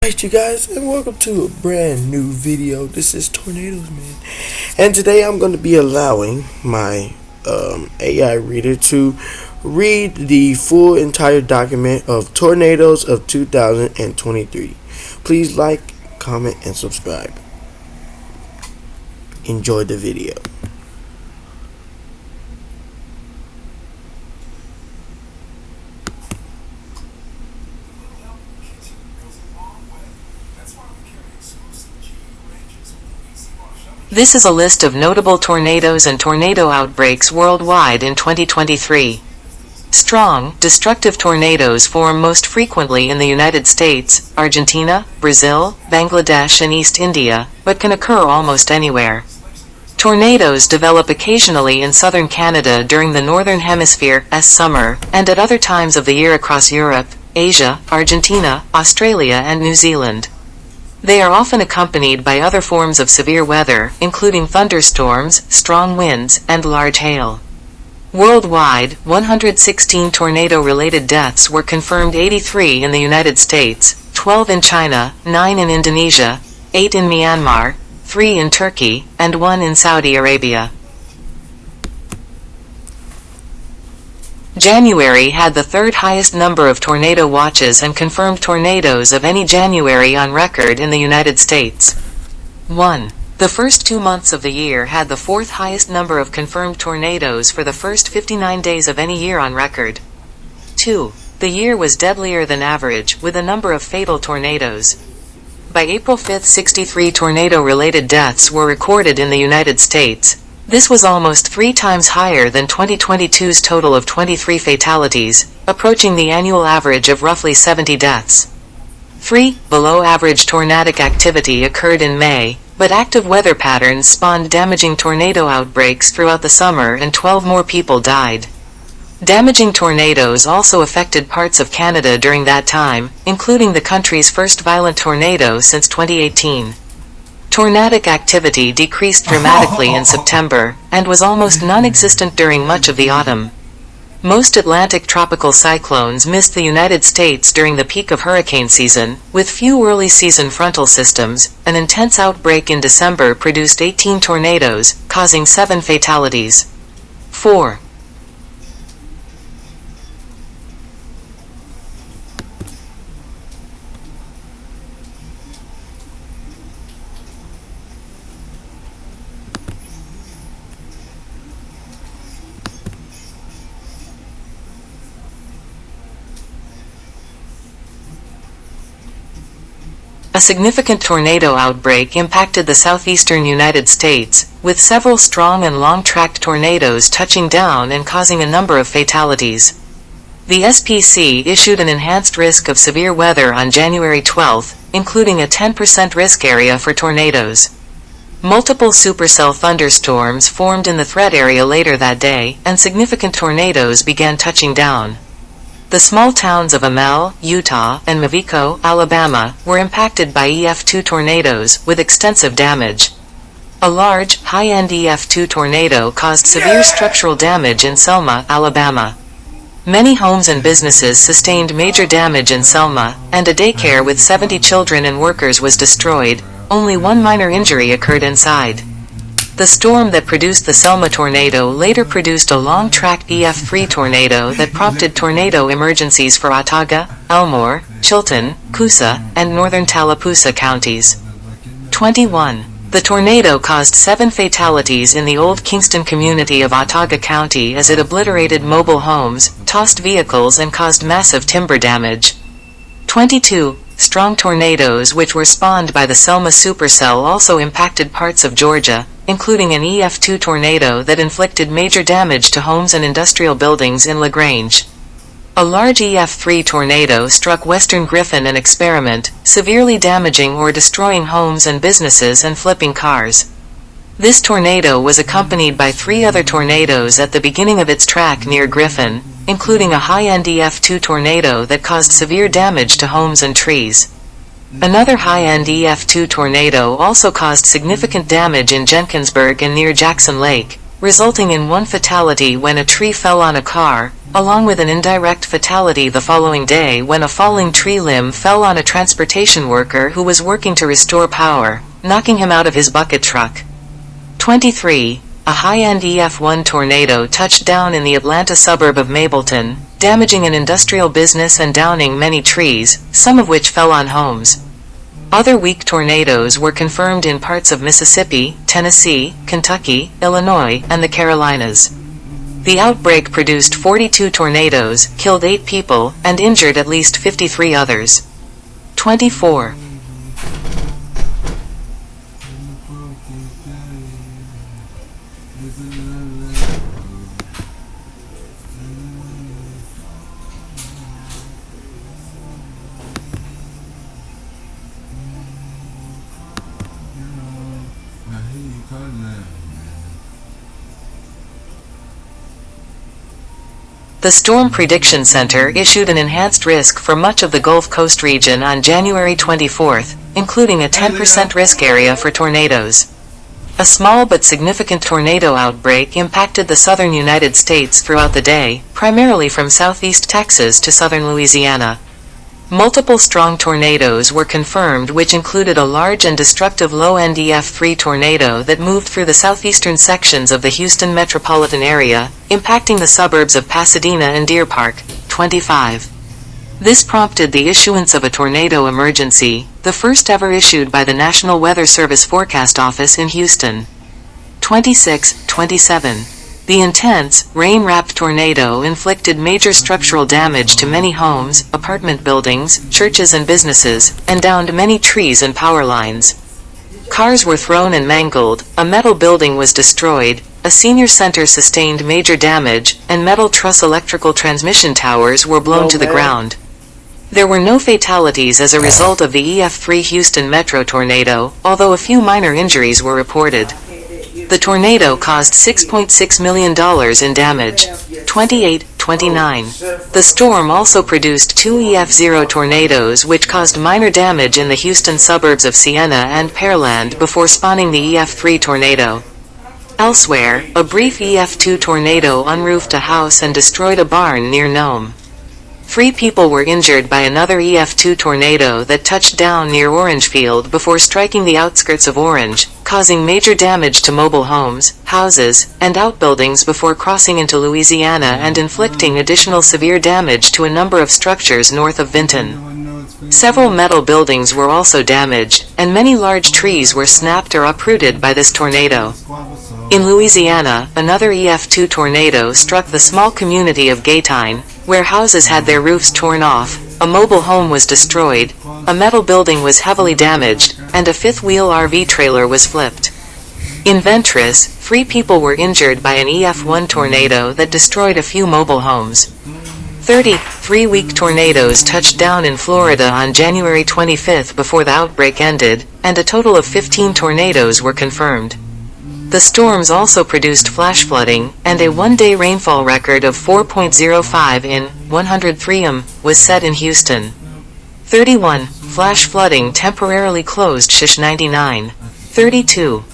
Alright you guys, and welcome to a brand new video. This is Tornadoes Man, and today I'm going to be allowing my AI reader to read the full entire document of Tornadoes of 2023. Please like, comment, and subscribe. Enjoy the video. This is a list of notable tornadoes and tornado outbreaks worldwide in 2023. Strong, destructive tornadoes form most frequently in the United States, Argentina, Brazil, Bangladesh and East India, but can occur almost anywhere. Tornadoes develop occasionally in southern Canada during the Northern Hemisphere's summer, and at other times of the year across Europe, Asia, Argentina, Australia and New Zealand. They are often accompanied by other forms of severe weather, including thunderstorms, strong winds, and large hail. Worldwide, 116 tornado-related deaths were confirmed, 83 in the United States, 12 in China, 9 in Indonesia, 8 in Myanmar, 3 in Turkey, and 1 in Saudi Arabia. January had the third highest number of tornado watches and confirmed tornadoes of any January on record in the United States. 1. The first 2 months of the year had the fourth highest number of confirmed tornadoes for the first 59 days of any year on record. 2. The year was deadlier than average, with a number of fatal tornadoes. By April 5, 63 tornado-related deaths were recorded in the United States. This was almost 3 times higher than 2022's total of 23 fatalities, approaching the annual average of roughly 70 deaths. 3. Below-average tornadic activity occurred in May, but active weather patterns spawned damaging tornado outbreaks throughout the summer and 12 more people died. Damaging tornadoes also affected parts of Canada during that time, including the country's first violent tornado since 2018. Tornadic activity decreased dramatically in September, and was almost non-existent during much of the autumn. Most Atlantic tropical cyclones missed the United States during the peak of hurricane season, with few early-season frontal systems. An intense outbreak in December produced 18 tornadoes, causing 7 fatalities. 4. A significant tornado outbreak impacted the southeastern United States, with several strong and long-tracked tornadoes touching down and causing a number of fatalities. The SPC issued an enhanced risk of severe weather on January 12, including a 10% risk area for tornadoes. Multiple supercell thunderstorms formed in the threat area later that day, and significant tornadoes began touching down. The small towns of Amel, Utah, and Mavico, Alabama, were impacted by EF2 tornadoes, with extensive damage. A large, high-end EF2 tornado caused severe structural damage in Selma, Alabama. Many homes and businesses sustained major damage in Selma, and a daycare with 70 children and workers was destroyed. Only one minor injury occurred inside. The storm that produced the Selma tornado later produced a long-tracked EF3 tornado that prompted tornado emergencies for Autauga, Elmore, Chilton, Coosa, and northern Tallapoosa counties. 21. The tornado caused 7 fatalities in the Old Kingston community of Autauga County as it obliterated mobile homes, tossed vehicles and caused massive timber damage. 22. Strong tornadoes which were spawned by the Selma supercell also impacted parts of Georgia, including an EF2 tornado that inflicted major damage to homes and industrial buildings in LaGrange. A large EF3 tornado struck western Griffin and Experiment, severely damaging or destroying homes and businesses and flipping cars. This tornado was accompanied by 3 other tornadoes at the beginning of its track near Griffin, including a high-end EF2 tornado that caused severe damage to homes and trees. Another high-end EF2 tornado also caused significant damage in Jenkinsburg and near Jackson Lake, resulting in one fatality when a tree fell on a car, along with an indirect fatality the following day when a falling tree limb fell on a transportation worker who was working to restore power, knocking him out of his bucket truck. 23. A high-end EF1 tornado touched down in the Atlanta suburb of Mableton, damaging an industrial business and downing many trees, some of which fell on homes. Other weak tornadoes were confirmed in parts of Mississippi, Tennessee, Kentucky, Illinois, and the Carolinas. The outbreak produced 42 tornadoes, killed 8 people, and injured at least 53 others. 24. The Storm Prediction Center issued an enhanced risk for much of the Gulf Coast region on January 24, including a 10% risk area for tornadoes. A small but significant tornado outbreak impacted the southern United States throughout the day, primarily from southeast Texas to southern Louisiana. Multiple strong tornadoes were confirmed, which included a large and destructive low-end EF3 tornado that moved through the southeastern sections of the Houston metropolitan area, impacting the suburbs of Pasadena and Deer Park. 25. This prompted the issuance of a tornado emergency, the first ever issued by the National Weather Service Forecast Office in Houston. 26. 27. The intense, rain-wrapped tornado inflicted major structural damage to many homes, apartment buildings, churches and businesses, and downed many trees and power lines. Cars were thrown and mangled, a metal building was destroyed, a senior center sustained major damage, and metal truss electrical transmission towers were blown to the ground. There were no fatalities as a result of the EF3 Houston metro tornado, although a few minor injuries were reported. The tornado caused $6.6 million in damage. 28. 29. The storm also produced 2 EF0 tornadoes which caused minor damage in the Houston suburbs of Siena and Pearland before spawning the EF3 tornado. Elsewhere, a brief EF2 tornado unroofed a house and destroyed a barn near Nome. 3 people were injured by another EF2 tornado that touched down near Orangefield before striking the outskirts of Orange, causing major damage to mobile homes, houses, and outbuildings before crossing into Louisiana and inflicting additional severe damage to a number of structures north of Vinton. Several metal buildings were also damaged, and many large trees were snapped or uprooted by this tornado. In Louisiana, another EF2 tornado struck the small community of Gaytine, where houses had their roofs torn off, a mobile home was destroyed, a metal building was heavily damaged, and a fifth-wheel RV trailer was flipped. In Ventris, 3 people were injured by an EF1 tornado that destroyed a few mobile homes. 30. 3 weak tornadoes touched down in Florida on January 25 before the outbreak ended, and a total of 15 tornadoes were confirmed. The storms also produced flash flooding, and a one-day rainfall record of 4.05 in 103 was set in Houston. 31. Flash flooding temporarily closed Shish 99. 32.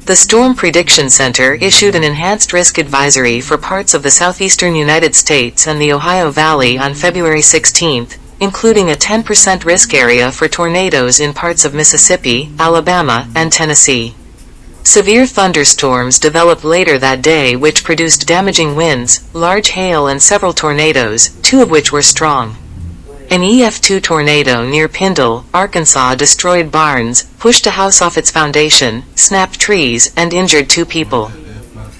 The Storm Prediction Center issued an enhanced risk advisory for parts of the southeastern United States and the Ohio Valley on February 16, including a 10% risk area for tornadoes in parts of Mississippi, Alabama, and Tennessee. Severe thunderstorms developed later that day which produced damaging winds, large hail and several tornadoes, 2 of which were strong. An EF2 tornado near Pindle, Arkansas destroyed barns, pushed a house off its foundation, snapped trees, and injured 2 people.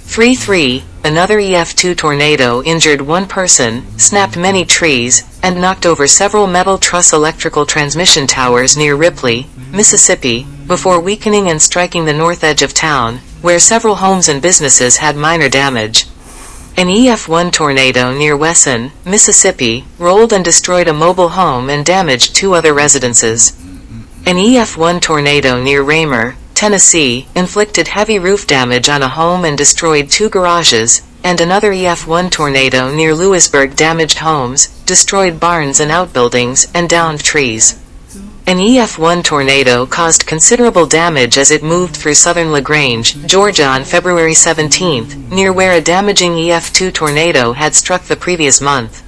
3. Another EF2 tornado injured 1 person, snapped many trees, and knocked over several metal truss electrical transmission towers near Ripley, Mississippi, before weakening and striking the north edge of town, where several homes and businesses had minor damage. An EF1 tornado near Wesson, Mississippi, rolled and destroyed a mobile home and damaged 2 other residences. An EF1 tornado near Raymer, Tennessee, inflicted heavy roof damage on a home and destroyed 2 garages, and another EF1 tornado near Lewisburg damaged homes, destroyed barns and outbuildings, and downed trees. An EF1 tornado caused considerable damage as it moved through southern LaGrange, Georgia on February 17, near where a damaging EF2 tornado had struck the previous month.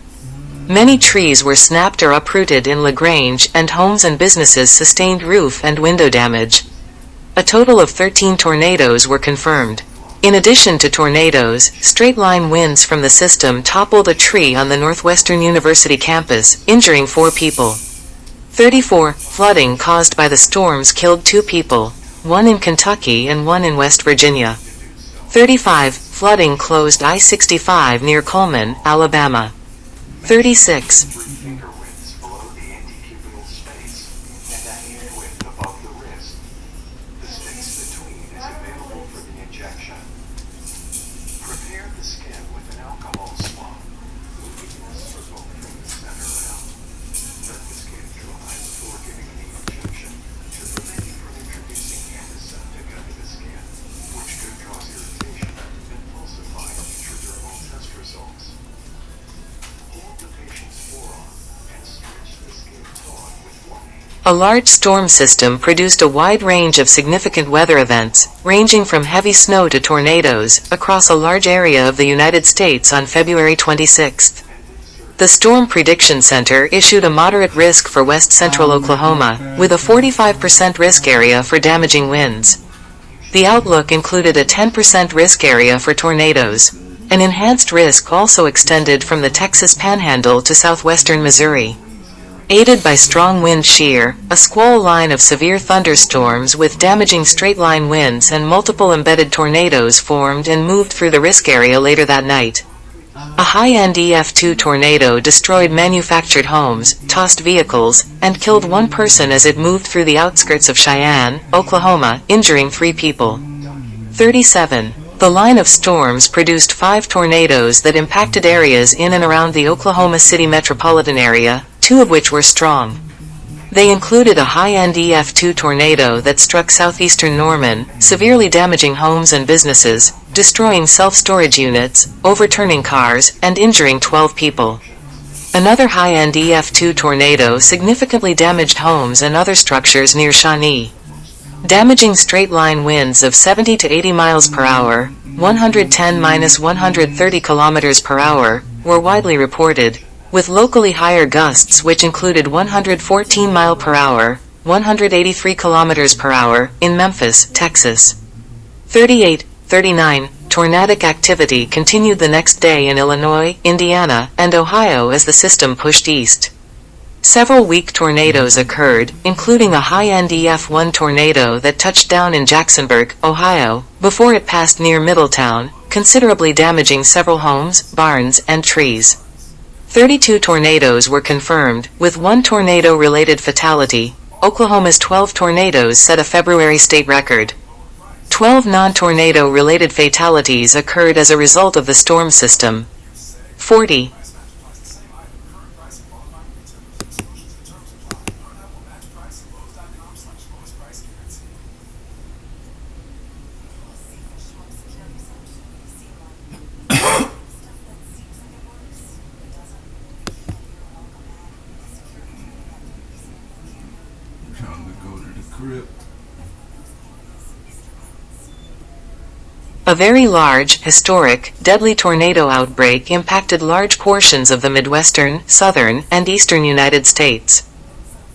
Many trees were snapped or uprooted in LaGrange, and homes and businesses sustained roof and window damage. A total of 13 tornadoes were confirmed. In addition to tornadoes, straight-line winds from the system toppled a tree on the Northwestern University campus, injuring 4 people. 34. Flooding caused by the storms killed 2 people, 1 in Kentucky and 1 in West Virginia. 35. Flooding closed I-65 near Coleman, Alabama. 36. A large storm system produced a wide range of significant weather events, ranging from heavy snow to tornadoes, across a large area of the United States on February 26. The Storm Prediction Center issued a moderate risk for west central Oklahoma, with a 45% risk area for damaging winds. The outlook included a 10% risk area for tornadoes. An enhanced risk also extended from the Texas Panhandle to southwestern Missouri. Aided by strong wind shear, a squall line of severe thunderstorms with damaging straight-line winds and multiple embedded tornadoes formed and moved through the risk area later that night. A high-end EF2 tornado destroyed manufactured homes, tossed vehicles, and killed 1 person as it moved through the outskirts of Cheyenne, Oklahoma, injuring 3 people. 37. The line of storms produced 5 tornadoes that impacted areas in and around the Oklahoma City metropolitan area, 2 of which were strong. They included a high-end EF2 tornado that struck southeastern Norman, severely damaging homes and businesses, destroying self-storage units, overturning cars, and injuring 12 people. Another high-end EF2 tornado significantly damaged homes and other structures near Shawnee. Damaging straight-line winds of 70 to 80 miles per hour, 110–130 kilometers per hour, were widely reported, with locally higher gusts which included 114 mile per hour, 183 kilometers per hour, in Memphis, Texas. 38. 39. Tornadic activity continued the next day in Illinois, Indiana, and Ohio as the system pushed east. Several weak tornadoes occurred, including a high-end EF1 tornado that touched down in Jacksonburg, Ohio, before it passed near Middletown, considerably damaging several homes, barns, and trees. 32 tornadoes were confirmed, with 1 tornado-related fatality. Oklahoma's 12 tornadoes set a February state record. 12 non-tornado-related fatalities occurred as a result of the storm system. 40. A very large, historic, deadly tornado outbreak impacted large portions of the Midwestern, Southern, and Eastern United States.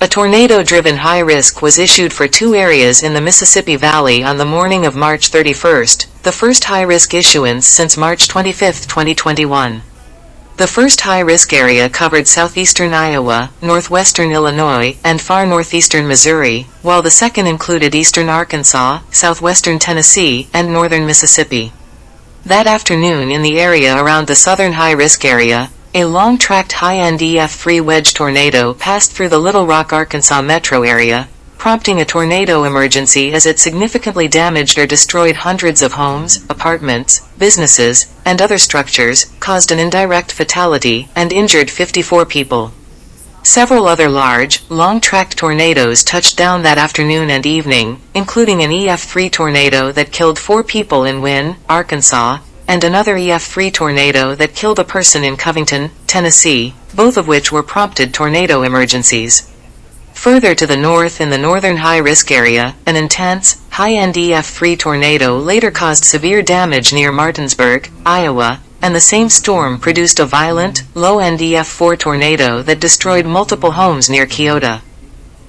A tornado-driven high risk was issued for 2 areas in the Mississippi Valley on the morning of March 31, the first high-risk issuance since March 25, 2021. The first high-risk area covered southeastern Iowa, northwestern Illinois, and far northeastern Missouri, while the second included eastern Arkansas, southwestern Tennessee, and northern Mississippi. That afternoon in the area around the southern high-risk area, a long-tracked high-end EF3 wedge tornado passed through the Little Rock, Arkansas metro area, prompting a tornado emergency as it significantly damaged or destroyed hundreds of homes, apartments, businesses, and other structures, caused an indirect fatality, and injured 54 people. Several other large, long-tracked tornadoes touched down that afternoon and evening, including an EF3 tornado that killed 4 people in Wynne, Arkansas, and another EF3 tornado that killed a person in Covington, Tennessee, both of which were prompted tornado emergencies. Further to the north in the northern high-risk area, an intense, high-end EF3 tornado later caused severe damage near Martinsburg, Iowa, and the same storm produced a violent, low-end EF4 tornado that destroyed multiple homes near Keota.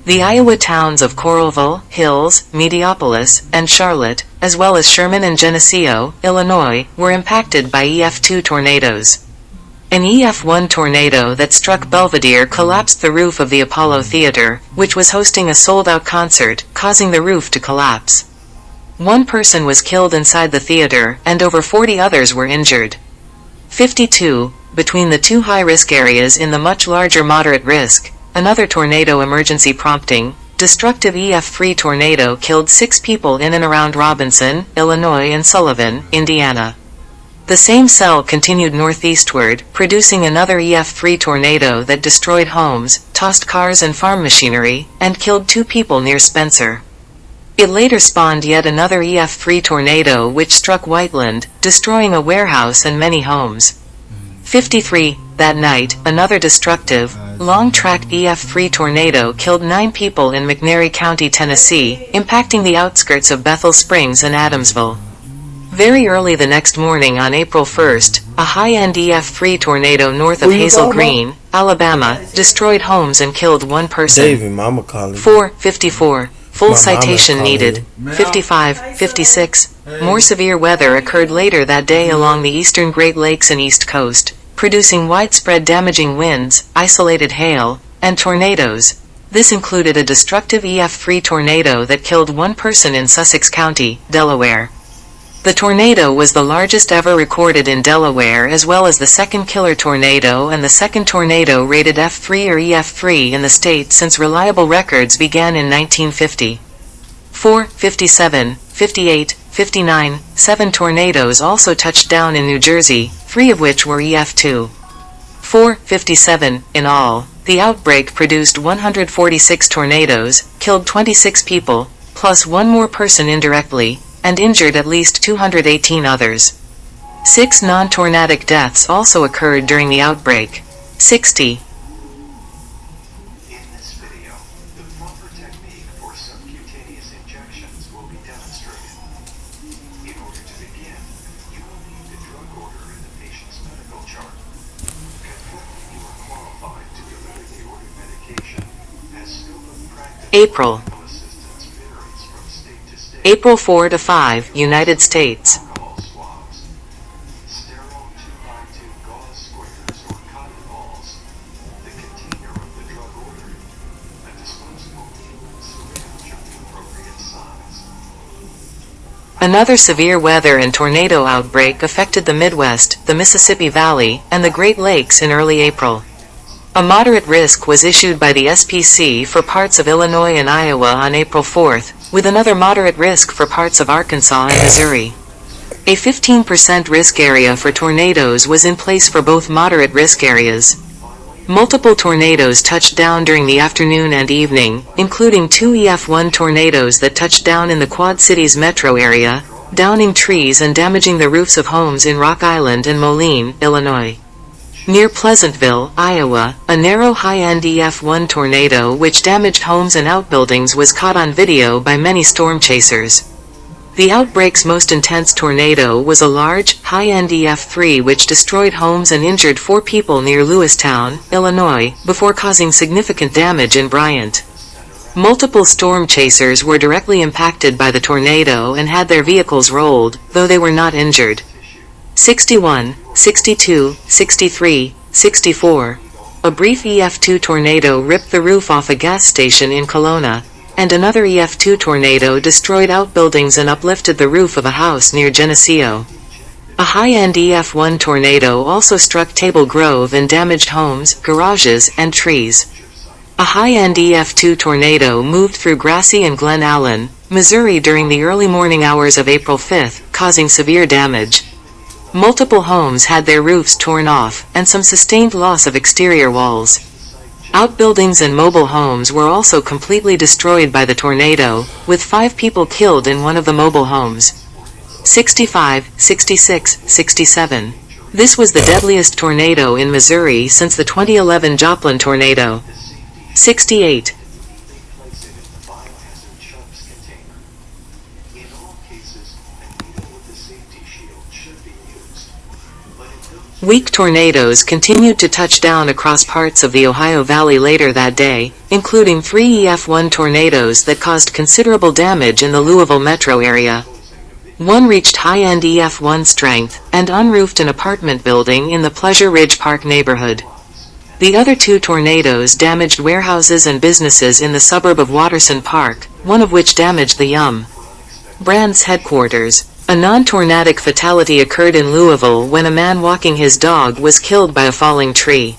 The Iowa towns of Coralville, Hills, Mediopolis, and Charlotte, as well as Sherman and Geneseo, Illinois, were impacted by EF2 tornadoes. An EF1 tornado that struck Belvedere collapsed the roof of the Apollo Theater, which was hosting a sold-out concert, causing the roof to collapse. 1 person was killed inside the theater, and over 40 others were injured. 52. Between the 2 high-risk areas in the much larger moderate risk, another tornado emergency prompting, destructive EF3 tornado killed 6 people in and around Robinson, Illinois and Sullivan, Indiana. The same cell continued northeastward, producing another EF3 tornado that destroyed homes, tossed cars and farm machinery, and killed 2 people near Spencer. It later spawned yet another EF3 tornado which struck Whiteland, destroying a warehouse and many homes. 53. That night, another destructive, long-tracked EF3 tornado killed 9 people in McNairy County, Tennessee, impacting the outskirts of Bethel Springs and Adamsville. Very early the next morning on April 1st, a high-end EF3 tornado north of Hazel Green, Alabama, destroyed homes and killed 1 person. David, mama calling. 4:54. Full citation needed. 55:56. More severe weather occurred later that day along the eastern Great Lakes and East Coast, producing widespread damaging winds, isolated hail, and tornadoes. This included a destructive EF3 tornado that killed 1 person in Sussex County, Delaware. The tornado was the largest ever recorded in Delaware, as well as the second killer tornado and the second tornado rated F3 or EF3 in the state since reliable records began in 1950. 4:57, 58, 59, 7 tornadoes also touched down in New Jersey, 3 of which were EF2. 4:57, in all, the outbreak produced 146 tornadoes, killed 26 people, plus 1 more person indirectly, and injured at least 218 others. 6 non-tornadic deaths also occurred during the outbreak. 60. In this video, the proper technique for subcutaneous injections will be demonstrated. In order to begin, you will need the drug order in the patient's medical chart. Confirm that you are qualified to deliver the ordered medication, as scope of practice April. assistance varies from state to state. April 4 to 5, United States. Alcohol swabs, sterile 2x2 gauze squares or cotton balls, the container of the drug ordered, a disposable needle and syringe of the appropriate size. Another severe weather and tornado outbreak affected the Midwest, the Mississippi Valley, and the Great Lakes in early April. A moderate risk was issued by the SPC for parts of Illinois and Iowa on April 4th, with another moderate risk for parts of Arkansas and Missouri. A 15% risk area for tornadoes was in place for both moderate risk areas. Multiple tornadoes touched down during the afternoon and evening, including 2 EF1 tornadoes that touched down in the Quad Cities metro area, downing trees and damaging the roofs of homes in Rock Island and Moline, Illinois. Near Pleasantville, Iowa, a narrow high-end EF1 tornado which damaged homes and outbuildings was caught on video by many storm chasers. The outbreak's most intense tornado was a large, high-end EF3 which destroyed homes and injured 4 people near Lewistown, Illinois, before causing significant damage in Bryant. Multiple storm chasers were directly impacted by the tornado and had their vehicles rolled, though they were not injured. 61, 62, 63, 64. A brief EF2 tornado ripped the roof off a gas station in Kelowna, and another EF2 tornado destroyed outbuildings and uplifted the roof of a house near Geneseo. A high-end EF1 tornado also struck Table Grove and damaged homes, garages, and trees. A high-end EF2 tornado moved through Grassy and Glen Allen, Missouri during the early morning hours of April 5, causing severe damage. Multiple homes had their roofs torn off, and some sustained loss of exterior walls. Outbuildings and mobile homes were also completely destroyed by the tornado, with 5 people killed in one of the mobile homes. 65, 66, 67. This was the deadliest tornado in Missouri since the 2011 Joplin tornado. 68. Weak tornadoes continued to touch down across parts of the Ohio Valley later that day, including 3 EF1 tornadoes that caused considerable damage in the Louisville metro area. One reached high-end EF1 strength and unroofed an apartment building in the Pleasure Ridge Park neighborhood. The other 2 tornadoes damaged warehouses and businesses in the suburb of Watterson Park, one of which damaged the Yum! Brands headquarters. A non-tornadic fatality occurred in Louisville when a man walking his dog was killed by a falling tree.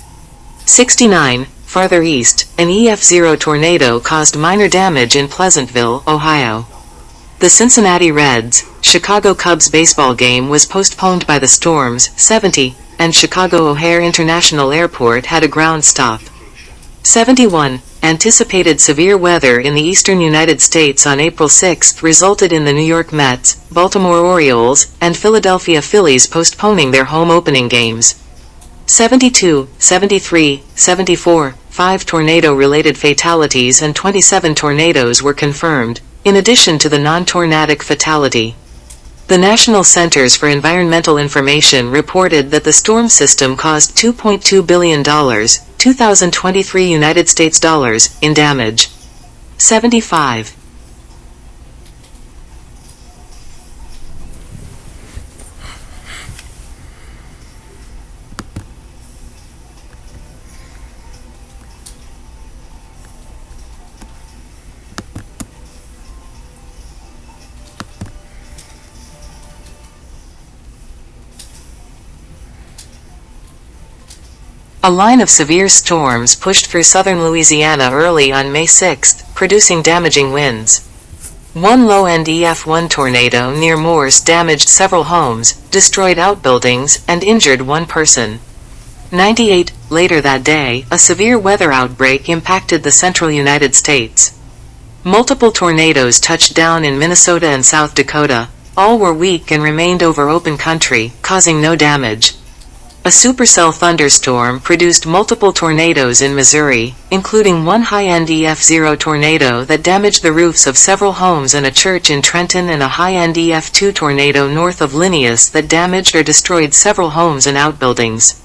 69. Farther east, an EF0 tornado caused minor damage in Pleasantville, Ohio. The Cincinnati Reds, Chicago Cubs baseball game was postponed by the storms. 70, and Chicago O'Hare International Airport had a ground stop. 71. Anticipated severe weather in the eastern United States on April 6 resulted in the New York Mets, Baltimore Orioles, and Philadelphia Phillies postponing their home opening games. 72, 73, 74, 5 tornado-related fatalities and 27 tornadoes were confirmed, in addition to the non-tornadic fatality. The National Centers for Environmental Information reported that the storm system caused $2.2 billion, 2023 United States dollars, in damage. 75. A line of severe storms pushed through southern Louisiana early on May 6, producing damaging winds. One low-end EF1 tornado near Morse damaged several homes, destroyed outbuildings, and injured 1 person. 98. Later that day, a severe weather outbreak impacted the central United States. Multiple tornadoes touched down in Minnesota and South Dakota. All were weak and remained over open country, causing no damage. A supercell thunderstorm produced multiple tornadoes in Missouri, including one high-end EF0 tornado that damaged the roofs of several homes and a church in Trenton, and a high-end EF2 tornado north of Linneus that damaged or destroyed several homes and outbuildings.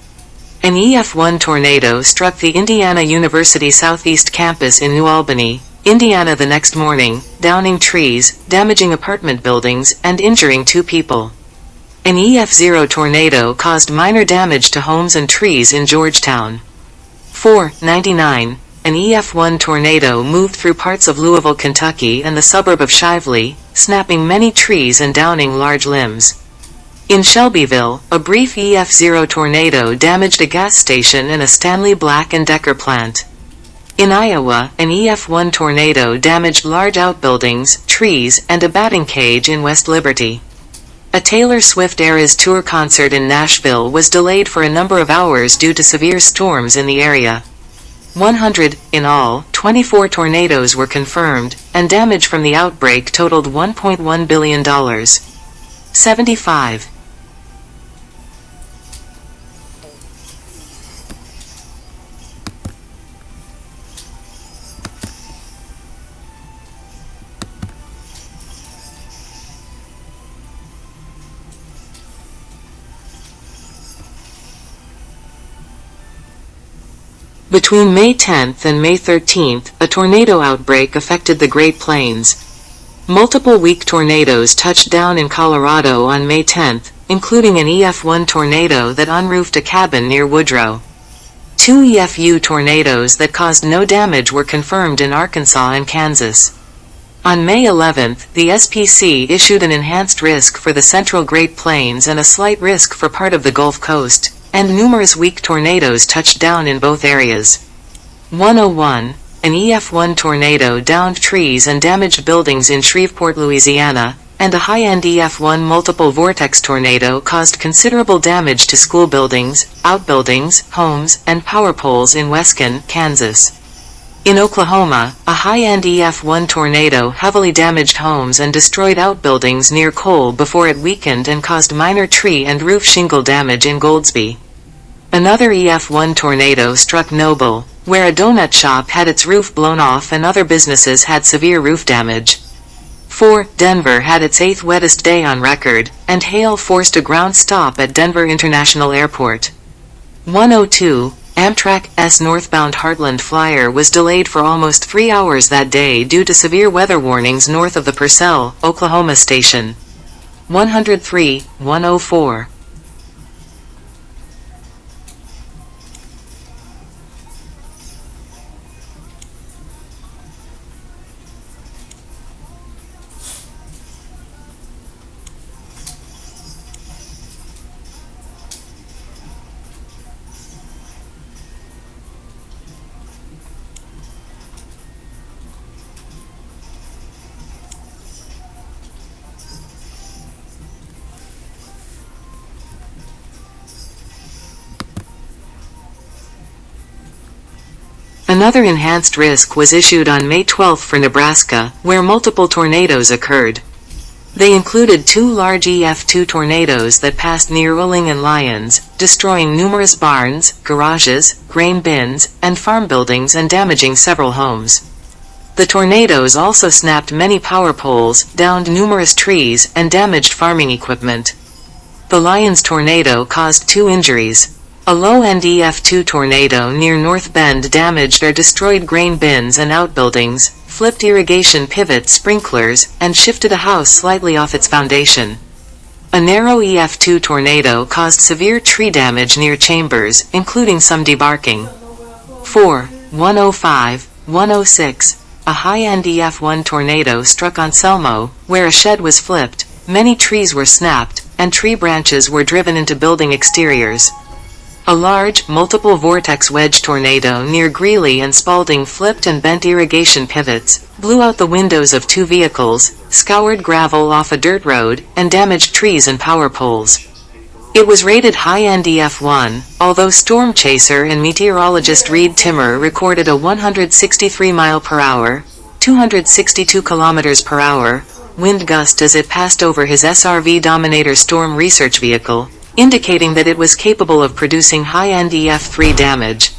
An EF1 tornado struck the Indiana University Southeast campus in New Albany, Indiana the next morning, downing trees, damaging apartment buildings, and injuring 2 people. An EF0 tornado caused minor damage to homes and trees in Georgetown. 499. An EF1 tornado moved through parts of Louisville, Kentucky and the suburb of Shively, snapping many trees and downing large limbs. In Shelbyville, a brief EF0 tornado damaged a gas station and a Stanley Black & Decker plant. In Iowa, an EF1 tornado damaged large outbuildings, trees, and a batting cage in West Liberty. A Taylor Swift Eras Tour concert in Nashville was delayed for a number of hours due to severe storms in the area. 100. In all, 24 tornadoes were confirmed, and damage from the outbreak totaled $1.1 billion. 75. Between May 10 and May 13, a tornado outbreak affected the Great Plains. Multiple weak tornadoes touched down in Colorado on May 10, including an EF1 tornado that unroofed a cabin near Woodrow. 2 EFU tornadoes that caused no damage were confirmed in Arkansas and Kansas. On May 11, the SPC issued an enhanced risk for the central Great Plains and a slight risk for part of the Gulf Coast, and numerous weak tornadoes touched down in both areas. 101. an EF1 tornado downed trees and damaged buildings in Shreveport, Louisiana, and a high-end EF1 multiple vortex tornado caused considerable damage to school buildings, outbuildings, homes, and power poles in Weskin, Kansas. In Oklahoma, a high-end EF1 tornado heavily damaged homes and destroyed outbuildings near Cole before it weakened and caused minor tree and roof shingle damage in Goldsby. Another EF1 tornado struck Noble, where a donut shop had its roof blown off and other businesses had severe roof damage. 4. Denver had its 8th wettest day on record, and hail forced a ground stop at Denver International Airport. 102. Amtrak's northbound Heartland Flyer was delayed for almost 3 hours that day due to severe weather warnings north of the Purcell, Oklahoma station. 103. 104. Another enhanced risk was issued on May 12 for Nebraska, where multiple tornadoes occurred. They included 2 large EF2 tornadoes that passed near Ulling and Lyons, destroying numerous barns, garages, grain bins, and farm buildings and damaging several homes. The tornadoes also snapped many power poles, downed numerous trees, and damaged farming equipment. The Lyons tornado caused 2 injuries. A low-end EF2 tornado near North Bend damaged or destroyed grain bins and outbuildings, flipped irrigation pivot sprinklers, and shifted a house slightly off its foundation. A narrow EF2 tornado caused severe tree damage near Chambers, including some debarking. 4. 105. 106. A high-end EF1 tornado struck Anselmo, where a shed was flipped, many trees were snapped, and tree branches were driven into building exteriors. A large, multiple vortex wedge tornado near Greeley and Spalding flipped and bent irrigation pivots, blew out the windows of 2 vehicles, scoured gravel off a dirt road, and damaged trees and power poles. It was rated high-end EF1, although storm chaser and meteorologist Reed Timmer recorded a 163 mph, 262 km/h, wind gust as it passed over his SRV Dominator storm research vehicle, indicating that it was capable of producing high-end EF3 damage.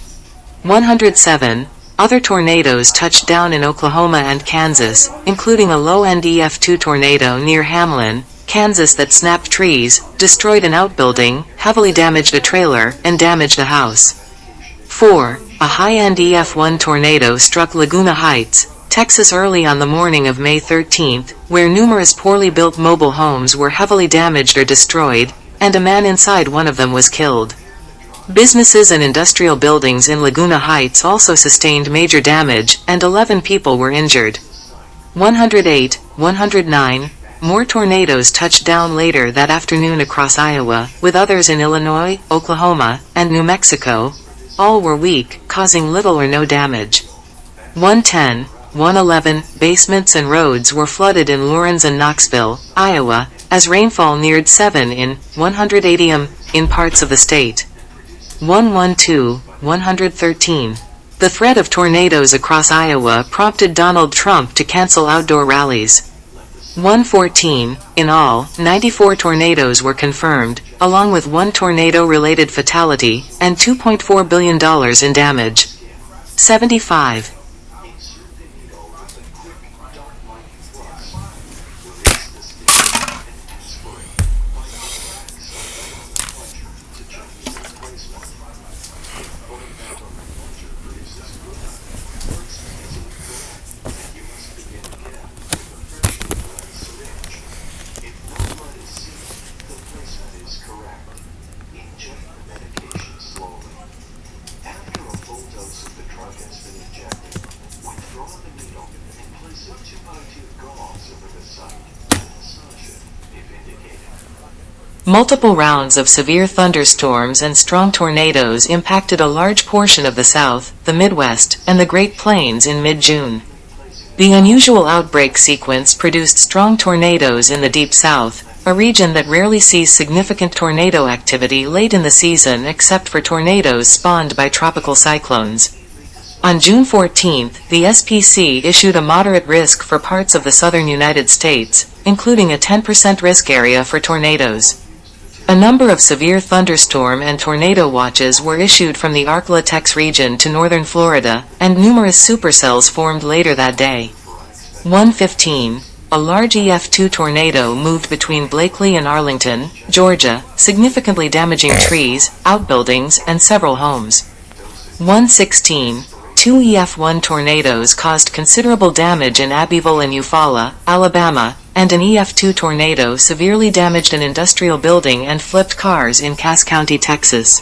107. Other tornadoes touched down in Oklahoma and Kansas, including a low-end EF2 tornado near Hamlin, Kansas that snapped trees, destroyed an outbuilding, heavily damaged a trailer, and damaged a house. 4. A high-end EF1 tornado struck Laguna Heights, Texas early on the morning of May 13, where numerous poorly built mobile homes were heavily damaged or destroyed, and a man inside one of them was killed. Businesses and industrial buildings in Laguna Heights also sustained major damage, and 11 people were injured. 108. 109. More tornadoes touched down later that afternoon across Iowa, with others in Illinois, Oklahoma, and New Mexico. All were weak, causing little or no damage. 110. 111. Basements and roads were flooded in Lawrence and Knoxville, Iowa, as rainfall neared 7 in 180 in parts of the state. 112. 113. The threat of tornadoes across Iowa prompted Donald Trump to cancel outdoor rallies. 114. In all, 94 tornadoes were confirmed, along with 1 tornado-related fatality, and $2.4 billion in damage. 75. After a full dose of the drug has been injected, Multiple rounds of severe thunderstorms and strong tornadoes impacted a large portion of the South, the Midwest, and the Great Plains in mid-June. The unusual outbreak sequence produced strong tornadoes in the Deep South, a region that rarely sees significant tornado activity late in the season except for tornadoes spawned by tropical cyclones. On June 14, the SPC issued a moderate risk for parts of the southern United States, including a 10% risk area for tornadoes. A number of severe thunderstorm and tornado watches were issued from the Ark-La-Tex region to northern Florida, and numerous supercells formed later that day. 1:15, a large EF2 tornado moved between Blakely and Arlington, Georgia, significantly damaging trees, outbuildings, and several homes. 1:16, two EF1 tornadoes caused considerable damage in Abbeville and Eufaula, Alabama, and an EF2 tornado severely damaged an industrial building and flipped cars in Cass County, Texas.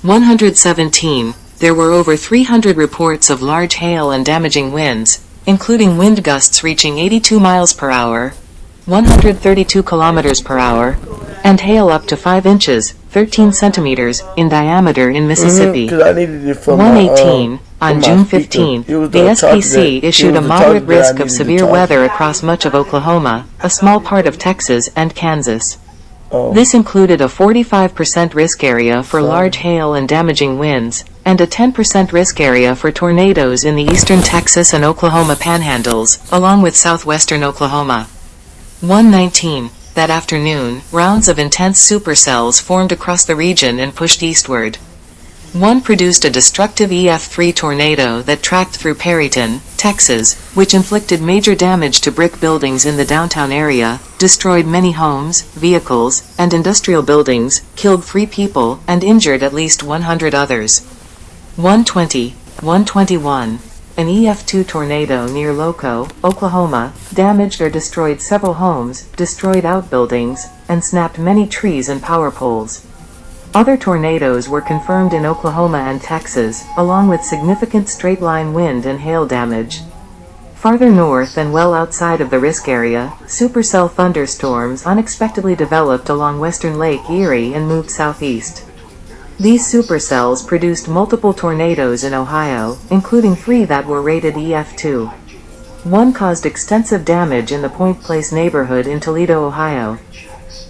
117, there were over 300 reports of large hail and damaging winds, including wind gusts reaching 82 miles per hour, 132 kilometers per hour, and hail up to 5 inches, 13 centimeters, in diameter in Mississippi. 118, on June 15, the SPC issued a moderate risk of severe weather across much of Oklahoma, a small part of Texas, and Kansas. This included a 45% risk area for large hail and damaging winds, and a 10% risk area for tornadoes in the eastern Texas and Oklahoma panhandles, along with southwestern Oklahoma. 119, that afternoon, rounds of intense supercells formed across the region and pushed eastward. One produced a destructive EF3 tornado that tracked through Perryton, Texas, which inflicted major damage to brick buildings in the downtown area, destroyed many homes, vehicles, and industrial buildings, killed 3 people, and injured at least 100 others. 120, 121, an EF2 tornado near Loco, Oklahoma, damaged or destroyed several homes, destroyed outbuildings, and snapped many trees and power poles. Other tornadoes were confirmed in Oklahoma and Texas, along with significant straight-line wind and hail damage. Farther north and well outside of the risk area, supercell thunderstorms unexpectedly developed along western Lake Erie and moved southeast. These supercells produced multiple tornadoes in Ohio, including 3 that were rated EF2. One caused extensive damage in the Point Place neighborhood in Toledo, Ohio.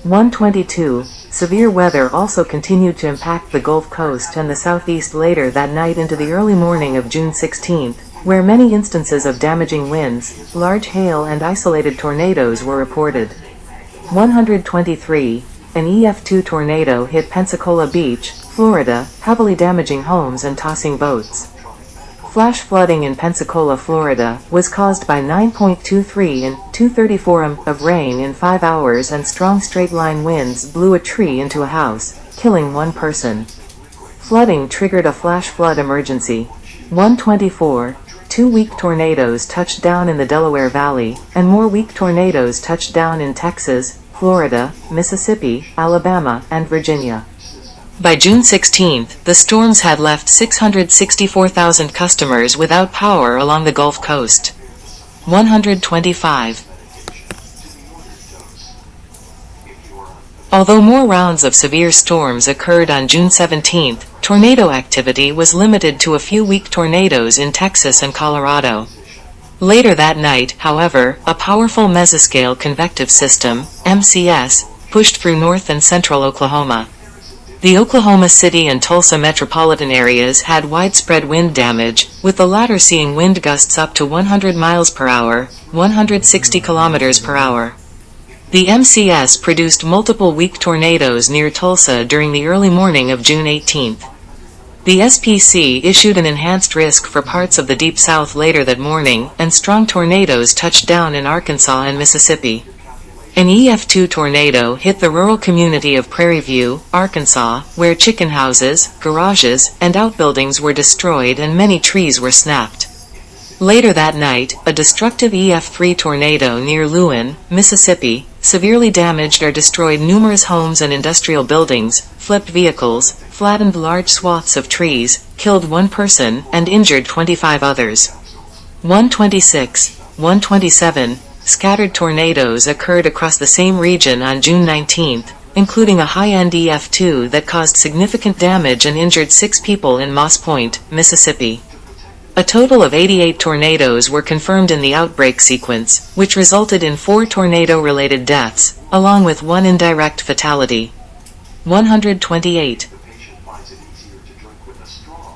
122, severe weather also continued to impact the Gulf Coast and the Southeast later that night into the early morning of June 16, where many instances of damaging winds, large hail and isolated tornadoes were reported. 123, an EF2 tornado hit Pensacola Beach, Florida, heavily damaging homes and tossing boats. Flash flooding in Pensacola, Florida, was caused by 9.23 and 234 m of rain in 5 hours, and strong straight-line winds blew a tree into a house, killing 1 person. Flooding triggered a flash flood emergency. 124, 2 weak tornadoes touched down in the Delaware Valley, and more weak tornadoes touched down in Texas, Florida, Mississippi, Alabama, and Virginia. By June 16, the storms had left 664,000 customers without power along the Gulf Coast. 125. Although more rounds of severe storms occurred on June 17, tornado activity was limited to a few weak tornadoes in Texas and Colorado. Later that night, however, a powerful mesoscale convective system, MCS, pushed through north and central Oklahoma. The Oklahoma City and Tulsa metropolitan areas had widespread wind damage, with the latter seeing wind gusts up to 100 miles per hour, 160 kilometers per hour. The MCS produced multiple weak tornadoes near Tulsa during the early morning of June 18. The SPC issued an enhanced risk for parts of the Deep South later that morning, and strong tornadoes touched down in Arkansas and Mississippi. An EF2 tornado hit the rural community of Prairie View, Arkansas, where chicken houses, garages, and outbuildings were destroyed and many trees were snapped. Later that night, a destructive EF3 tornado near Lewin, Mississippi, severely damaged or destroyed numerous homes and industrial buildings, flipped vehicles, flattened large swaths of trees, killed 1 person, and injured 25 others. 126, 127, scattered tornadoes occurred across the same region on June 19, including a high-end EF2 that caused significant damage and injured 6 people in Moss Point, Mississippi. A total of 88 tornadoes were confirmed in the outbreak sequence, which resulted in 4 tornado-related deaths, along with 1 indirect fatality. 128. The patient finds it easier to drink with a straw.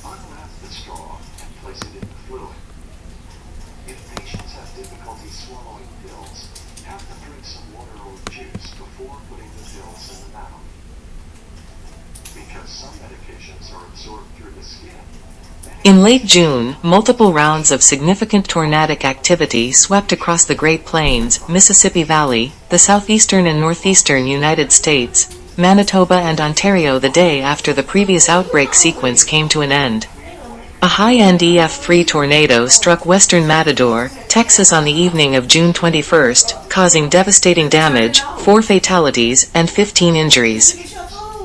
Unwrap the straw and place it in the fluid. If patients have difficulty swallowing pills, have them drink some water or juice before putting the pills in the mouth. Because some medications are absorbed through the skin. In late June, multiple rounds of significant tornadic activity swept across the Great Plains, Mississippi Valley, the southeastern and northeastern United States, Manitoba and Ontario the day after the previous outbreak sequence came to an end. A high-end EF3 tornado struck western Matador, Texas on the evening of June 21, causing devastating damage, 4 fatalities, and 15 injuries.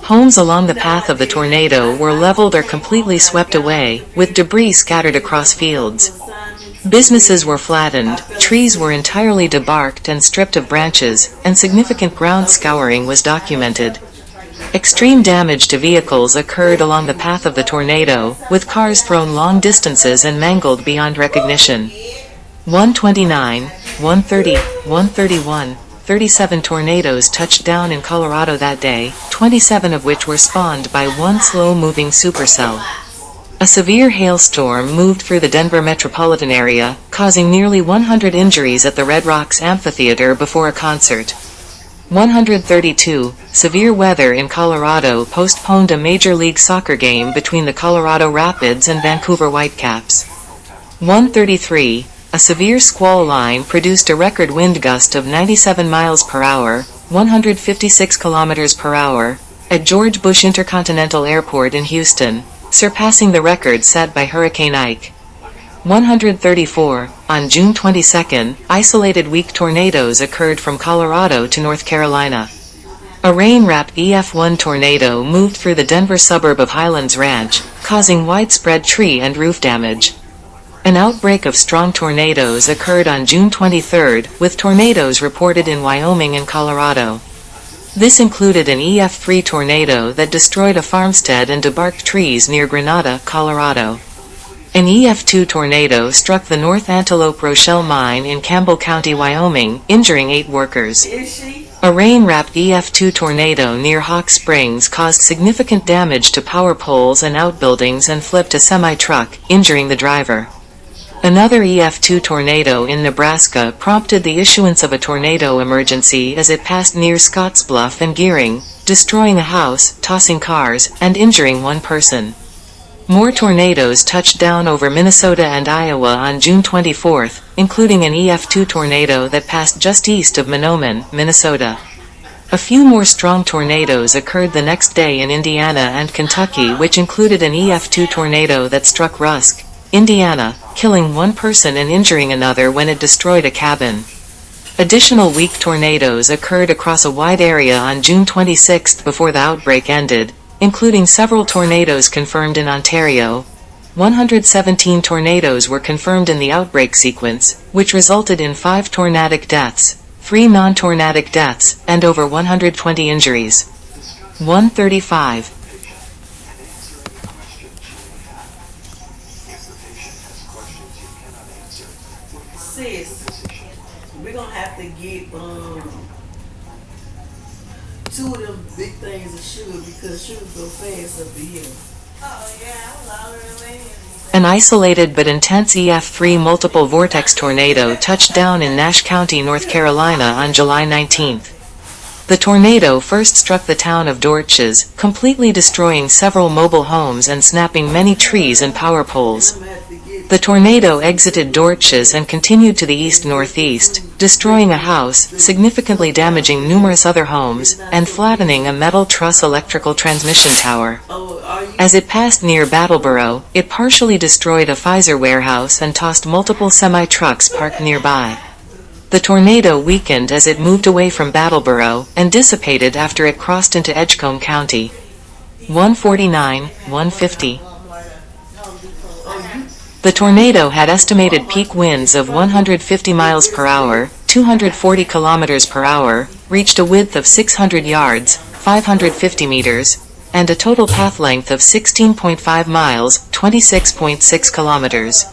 Homes along the path of the tornado were leveled or completely swept away, with debris scattered across fields. Businesses were flattened, trees were entirely debarked and stripped of branches, and significant ground scouring was documented. Extreme damage to vehicles occurred along the path of the tornado, with cars thrown long distances and mangled beyond recognition. 129, 130, 131, 37 tornadoes touched down in Colorado that day, 27 of which were spawned by one slow-moving supercell. A severe hailstorm moved through the Denver metropolitan area, causing nearly 100 injuries at the Red Rocks Amphitheater before a concert. 132. Severe weather in Colorado postponed a Major League Soccer game between the Colorado Rapids and Vancouver Whitecaps. 133. A severe squall line produced a record wind gust of 97 miles per hour, 156 kilometers per hour, at George Bush Intercontinental Airport in Houston, surpassing the record set by Hurricane Ike. 134. On June 22, isolated weak tornadoes occurred from Colorado to North Carolina. A rain-wrapped EF1 tornado moved through the Denver suburb of Highlands Ranch, causing widespread tree and roof damage. An outbreak of strong tornadoes occurred on June 23, with tornadoes reported in Wyoming and Colorado. This included an EF3 tornado that destroyed a farmstead and debarked trees near Grenada, Colorado. An EF2 tornado struck the North Antelope Rochelle mine in Campbell County, Wyoming, injuring 8 workers. A rain-wrapped EF2 tornado near Hawk Springs caused significant damage to power poles and outbuildings and flipped a semi-truck, injuring the driver. Another EF2 tornado in Nebraska prompted the issuance of a tornado emergency as it passed near Scottsbluff and Gearing, destroying a house, tossing cars, and injuring 1 person. More tornadoes touched down over Minnesota and Iowa on June 24, including an EF2 tornado that passed just east of Mahnomen, Minnesota. A few more strong tornadoes occurred the next day in Indiana and Kentucky, which included an EF2 tornado that struck Rusk, Indiana, killing 1 person and injuring another when it destroyed a cabin. Additional weak tornadoes occurred across a wide area on June 26 before the outbreak ended, including several tornadoes confirmed in Ontario. 117 tornadoes were confirmed in the outbreak sequence, which resulted in 5 tornadic deaths, 3 non-tornadic deaths, and over 120 injuries. 135. Sis, we're gonna have to get 2 of them big things of sugar because sugar go fast up here. Oh yeah, I was already waiting. An isolated but intense EF3 multiple vortex tornado touched down in Nash County, North Carolina on July 19. The tornado first struck the town of Dortches, completely destroying several mobile homes and snapping many trees and power poles. The tornado exited Dortches and continued to the east-northeast, destroying a house, significantly damaging numerous other homes, and flattening a metal truss electrical transmission tower. As it passed near Battleboro, it partially destroyed a Pfizer warehouse and tossed multiple semi-trucks parked nearby. The tornado weakened as it moved away from Battleboro, and dissipated after it crossed into Edgecombe County. 149, 150. The tornado had estimated peak winds of 150 miles per hour, 240 kilometers per hour, reached a width of 600 yards, 550 meters, and a total path length of 16.5 miles, 26.6 kilometers.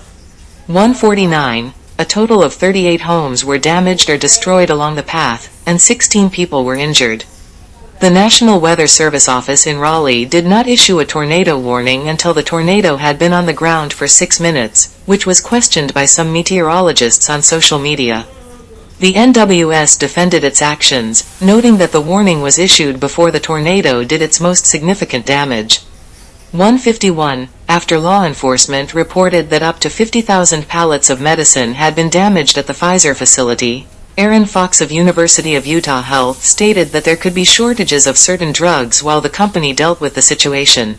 149. A total of 38 homes were damaged or destroyed along the path, and 16 people were injured. The National Weather Service office in Raleigh did not issue a tornado warning until the tornado had been on the ground for 6 minutes, which was questioned by some meteorologists on social media. The NWS defended its actions, noting that the warning was issued before the tornado did its most significant damage. 151. After law enforcement reported that up to 50,000 pallets of medicine had been damaged at the Pfizer facility, Aaron Fox of University of Utah Health stated that there could be shortages of certain drugs while the company dealt with the situation.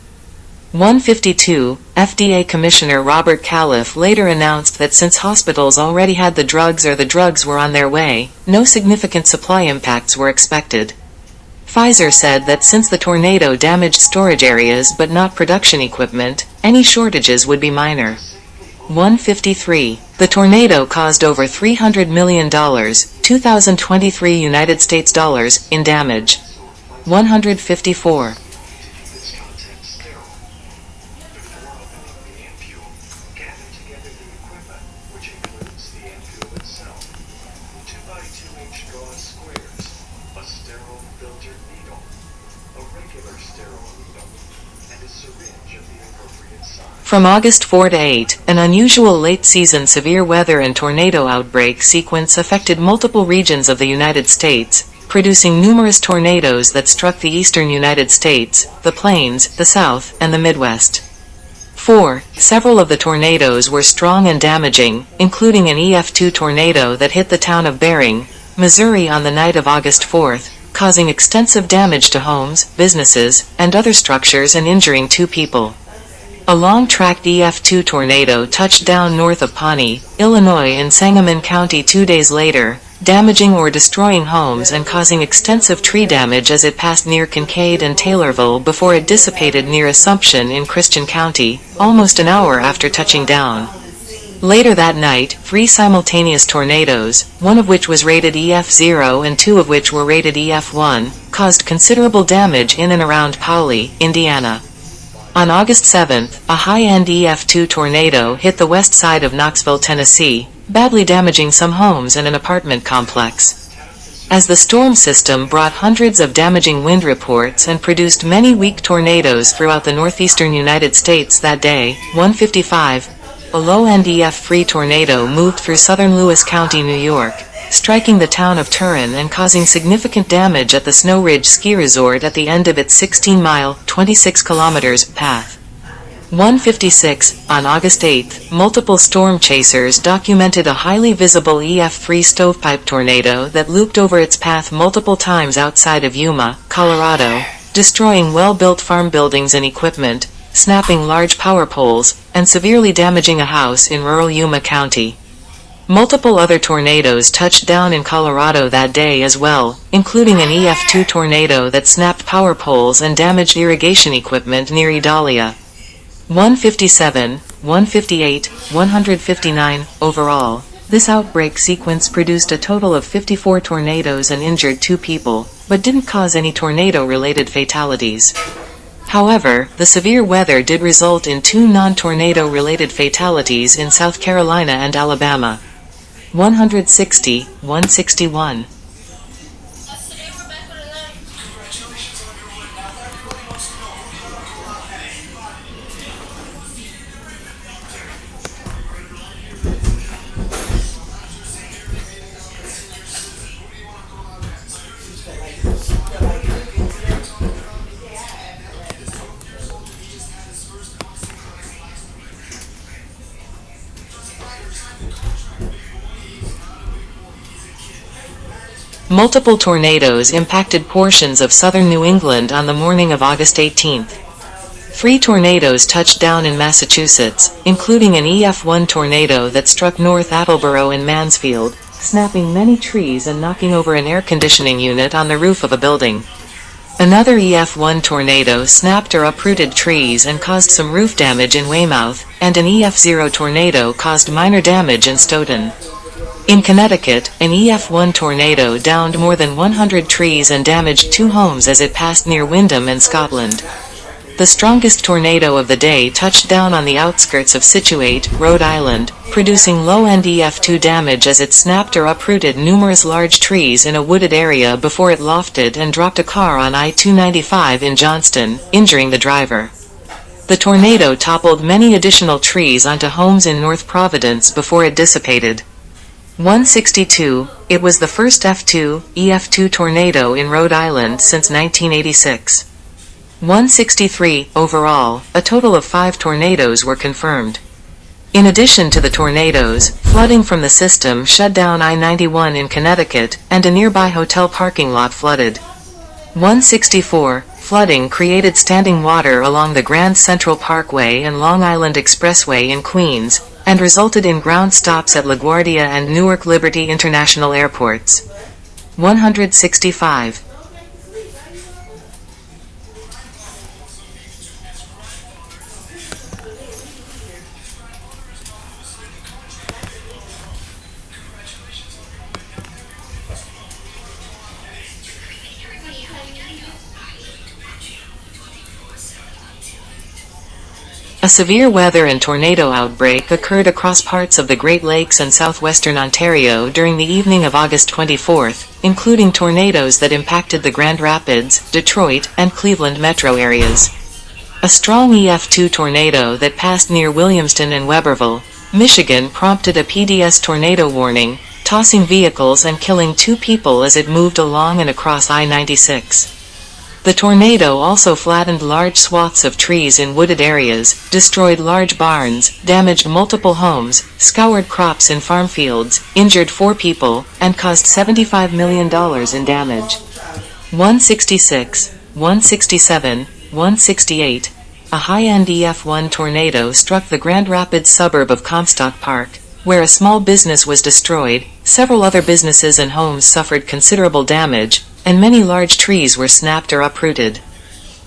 152. FDA Commissioner Robert Califf later announced that since hospitals already had the drugs or the drugs were on their way, no significant supply impacts were expected. Pfizer said that since the tornado damaged storage areas but not production equipment, any shortages would be minor. 153. The tornado caused over $300 million, 2023 United States dollars, in damage. 154. From August 4 to 8, an unusual late-season severe weather and tornado outbreak sequence affected multiple regions of the United States, producing numerous tornadoes that struck the eastern United States, the Plains, the South, and the Midwest. 4. Several of the tornadoes were strong and damaging, including an EF2 tornado that hit the town of Bering, Missouri on the night of August 4, causing extensive damage to homes, businesses, and other structures and injuring 2 people. A long-tracked EF2 tornado touched down north of Pawnee, Illinois in Sangamon County 2 days later, damaging or destroying homes and causing extensive tree damage as it passed near Kincaid and Taylorville before it dissipated near Assumption in Christian County, almost an hour after touching down. Later that night, 3 simultaneous tornadoes, one of which was rated EF0 and 2 of which were rated EF1, caused considerable damage in and around Paoli, Indiana. On August 7, a high-end EF2 tornado hit the west side of Knoxville, Tennessee, badly damaging some homes and an apartment complex. As the storm system brought hundreds of damaging wind reports and produced many weak tornadoes throughout the northeastern United States that day, 155, a low-end EF3 tornado moved through southern Lewis County, New York, striking the town of Turin and causing significant damage at the Snow Ridge ski resort at the end of its 16-mile, 26 kilometers, path. 156. On August 8, multiple storm chasers documented a highly visible EF3 stovepipe tornado that looped over its path multiple times outside of Yuma, Colorado, destroying well-built farm buildings and equipment, snapping large power poles, and severely damaging a house in rural Yuma County. Multiple other tornadoes touched down in Colorado that day as well, including an EF2 tornado that snapped power poles and damaged irrigation equipment near Idalia. 157, 158, 159, overall. This outbreak sequence produced a total of 54 tornadoes and injured 2 people, but didn't cause any tornado-related fatalities. However, the severe weather did result in 2 non-tornado-related fatalities in South Carolina and Alabama. 160, 161. Multiple tornadoes impacted portions of southern New England on the morning of August 18. 3 tornadoes touched down in Massachusetts, including an EF1 tornado that struck North Attleboro in Mansfield, snapping many trees and knocking over an air conditioning unit on the roof of a building. Another EF1 tornado snapped or uprooted trees and caused some roof damage in Weymouth, and an EF0 tornado caused minor damage in Stoughton. In Connecticut, an EF1 tornado downed more than 100 trees and damaged 2 homes as it passed near Windham and Scotland. The strongest tornado of the day touched down on the outskirts of Scituate, Rhode Island, producing low-end EF2 damage as it snapped or uprooted numerous large trees in a wooded area before it lofted and dropped a car on I-295 in Johnston, injuring the driver. The tornado toppled many additional trees onto homes in North Providence before it dissipated. 162, it was the first F2, EF2 tornado in Rhode Island since 1986. 163, overall, a total of 5 tornadoes were confirmed. In addition to the tornadoes, flooding from the system shut down I-91 in Connecticut, and a nearby hotel parking lot flooded. 164, flooding created standing water along the Grand Central Parkway and Long Island Expressway in Queens, and resulted in ground stops at LaGuardia and Newark Liberty International Airports. 165. A severe weather and tornado outbreak occurred across parts of the Great Lakes and southwestern Ontario during the evening of August 24th, including tornadoes that impacted the Grand Rapids, Detroit, and Cleveland metro areas. A strong EF2 tornado that passed near Williamston and Weberville, Michigan prompted a PDS tornado warning, tossing vehicles and killing 2 people as it moved along and across I-96. The tornado also flattened large swaths of trees in wooded areas, destroyed large barns, damaged multiple homes, scoured crops in farm fields, injured 4 people, and caused $75 million in damage. 166, 167, 168. A high-end EF1 tornado struck the Grand Rapids suburb of Comstock Park, where a small business was destroyed, several other businesses and homes suffered considerable damage, and many large trees were snapped or uprooted.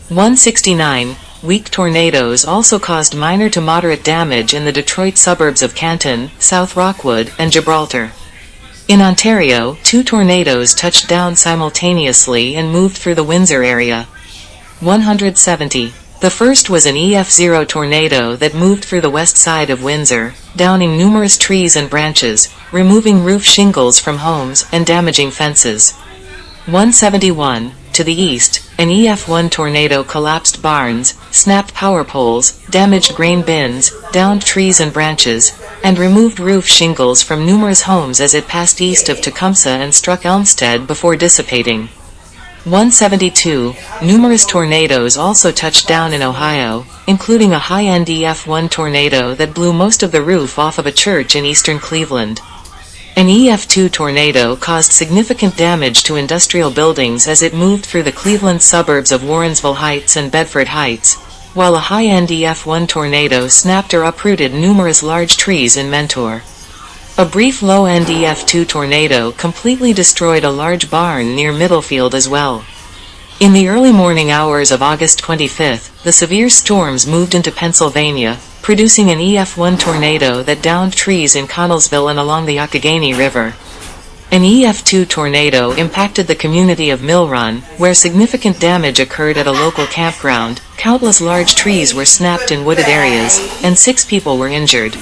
169. Weak tornadoes also caused minor to moderate damage in the Detroit suburbs of Canton, South Rockwood, and Gibraltar. In Ontario, 2 tornadoes touched down simultaneously and moved through the Windsor area. 170. The first was an EF0 tornado that moved through the west side of Windsor, downing numerous trees and branches, removing roof shingles from homes, and damaging fences. 171. To the east, an EF1 tornado collapsed barns, snapped power poles, damaged grain bins, downed trees and branches, and removed roof shingles from numerous homes as it passed east of Tecumseh and struck Elmstead before dissipating. 172. Numerous tornadoes also touched down in Ohio, including a high-end EF1 tornado that blew most of the roof off of a church in eastern Cleveland. An EF2 tornado caused significant damage to industrial buildings as it moved through the Cleveland suburbs of Warrensville Heights and Bedford Heights, while a high-end EF1 tornado snapped or uprooted numerous large trees in Mentor. A brief low-end EF2 tornado completely destroyed a large barn near Middlefield as well. In the early morning hours of August 25th, the severe storms moved into Pennsylvania, producing an EF1 tornado that downed trees in Connellsville and along the Youghiogheny River. An EF2 tornado impacted the community of Mill Run, where significant damage occurred at a local campground, countless large trees were snapped in wooded areas, and 6 people were injured.